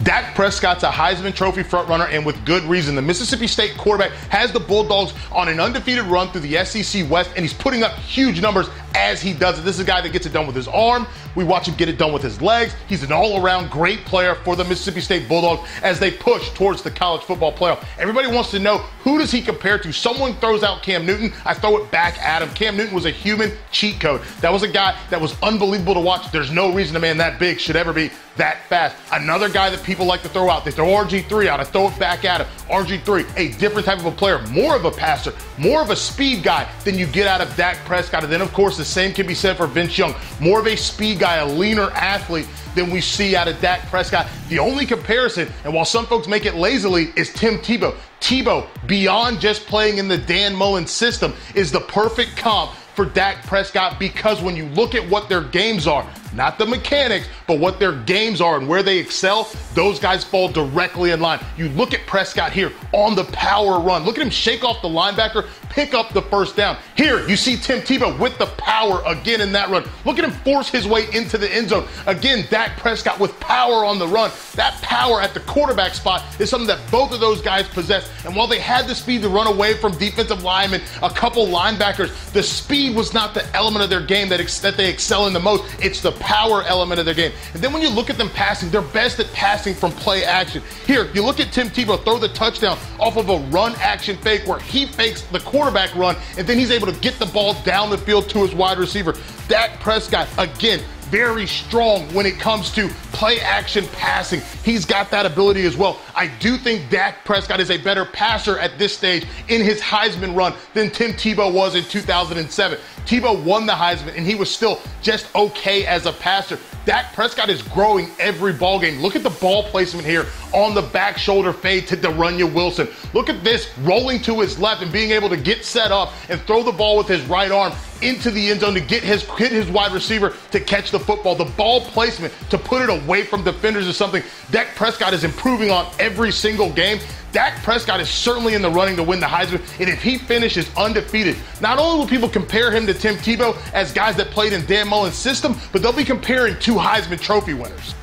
Dak Prescott's a Heisman Trophy frontrunner, and with good reason. The Mississippi State quarterback has the Bulldogs on an undefeated run through the SEC West, and he's putting up huge numbers as he does it. This is a guy that gets it done with his arm. We watch him get it done with his legs. He's an all-around great player for the Mississippi State Bulldogs as they push towards the college football playoff. Everybody wants to know, who does he compare to? Someone throws out Cam Newton. I throw it back at him. Cam Newton was a human cheat code. That was a guy that was unbelievable to watch. There's no reason a man that big should ever be that fast. Another guy that people like to throw out, they throw RG3 out, I throw it back at him. RG3, a different type of a player, more of a passer, more of a speed guy than you get out of Dak Prescott. And then, of course, the same can be said for Vince Young. More of a speed guy, a leaner athlete than we see out of Dak Prescott. The only comparison, and while some folks make it lazily, is Tim Tebow. Tebow, beyond just playing in the Dan Mullen system, is the perfect comp for Dak Prescott, because when you look at what their games are, not the mechanics, but what their games are and where they excel, those guys fall directly in line. You look at Prescott here on the power run. Look at him shake off the linebacker, pick up the first down. Here, you see Tim Tebow with the power again in that run. Look at him force his way into the end zone. Again, Dak Prescott with power on the run. That power at the quarterback spot is something that both of those guys possess. And while they had the speed to run away from defensive linemen, a couple linebackers, the speed was not the element of their game that they excel in the most. It's the power element of their game. And then when you look at them passing, they're best at passing from play action. Here, you look at Tim Tebow throw the touchdown off of a run action fake where he fakes the quarterback run, and then he's able to get the ball down the field to his wide receiver. Dak Prescott, again, very strong when it comes to play action passing. He's got that ability as well. I do think Dak Prescott is a better passer at this stage in his Heisman run than Tim Tebow was in 2007. Tebow won the Heisman, and he was still just okay as a passer. Dak Prescott is growing every ball game. Look at the ball placement here on the back shoulder fade to De'Runnya Wilson. Look at this rolling to his left and being able to get set up and throw the ball with his right arm into the end zone to hit his wide receiver to catch the football. The ball placement to put it away from defenders is something Dak Prescott is improving on every single game. Dak Prescott is certainly in the running to win the Heisman, and if he finishes undefeated, not only will people compare him to Tim Tebow as guys that played in Dan Mullen's system, but they'll be comparing two Heisman Trophy winners.